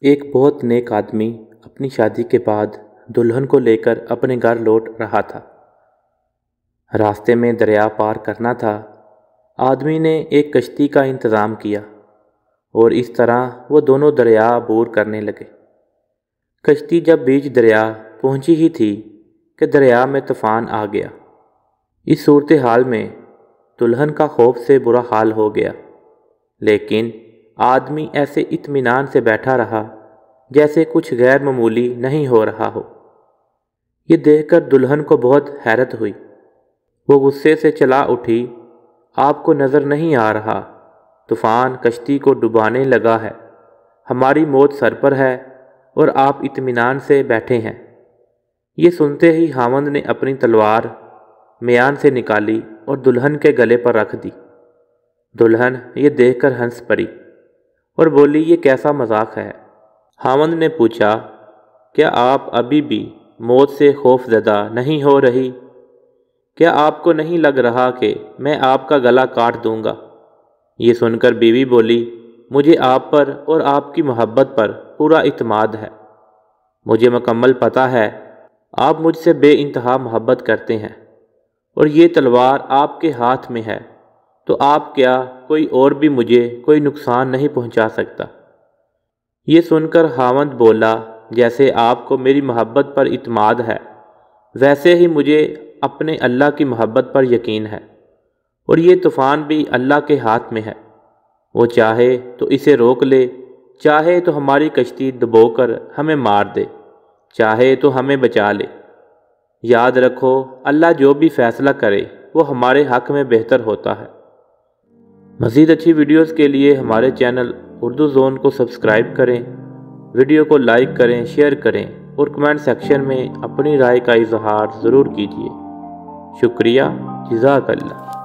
ایک بہت نیک آدمی اپنی شادی کے بعد دلہن کو لے کر اپنے گھر لوٹ رہا تھا۔ راستے میں دریا پار کرنا تھا۔ آدمی نے ایک کشتی کا انتظام کیا اور اس طرح وہ دونوں دریا عبور کرنے لگے۔ کشتی جب بیچ دریا پہنچی ہی تھی کہ دریا میں طوفان آ گیا۔ اس صورتحال میں دلہن کا خوف سے برا حال ہو گیا، لیکن آدمی ایسے اطمینان سے بیٹھا رہا جیسے کچھ غیر معمولی نہیں ہو رہا ہو۔ یہ دیکھ کر دلہن کو بہت حیرت ہوئی۔ وہ غصے سے چلا اٹھی، آپ کو نظر نہیں آ رہا؟ طوفان کشتی کو ڈبانے لگا ہے، ہماری موت سر پر ہے اور آپ اطمینان سے بیٹھے ہیں۔ یہ سنتے ہی خاوند نے اپنی تلوار میان سے نکالی اور دلہن کے گلے پر رکھ دی۔ دلہن یہ دیکھ کر ہنس پڑی اور بولی، یہ کیسا مذاق ہے؟ خاوند نے پوچھا، کیا آپ ابھی بھی موت سے خوف زدہ نہیں ہو رہی؟ کیا آپ کو نہیں لگ رہا کہ میں آپ کا گلا کاٹ دوں گا؟ یہ سن کر بیوی بولی، مجھے آپ پر اور آپ کی محبت پر پورا اعتماد ہے۔ مجھے مکمل پتہ ہے آپ مجھ سے بے انتہا محبت کرتے ہیں، اور یہ تلوار آپ کے ہاتھ میں ہے تو آپ کیا کوئی اور بھی مجھے کوئی نقصان نہیں پہنچا سکتا۔ یہ سن کر خاوند بولا، جیسے آپ کو میری محبت پر اعتماد ہے ویسے ہی مجھے اپنے اللہ کی محبت پر یقین ہے، اور یہ طوفان بھی اللہ کے ہاتھ میں ہے۔ وہ چاہے تو اسے روک لے، چاہے تو ہماری کشتی ڈبو کر ہمیں مار دے، چاہے تو ہمیں بچا لے۔ یاد رکھو، اللہ جو بھی فیصلہ کرے وہ ہمارے حق میں بہتر ہوتا ہے۔ مزید اچھی ویڈیوز کے لیے ہمارے چینل اردو زون کو سبسکرائب کریں، ویڈیو کو لائک کریں، شیئر کریں اور کمنٹ سیکشن میں اپنی رائے کا اظہار ضرور کیجیے۔ شکریہ، جزاک اللہ۔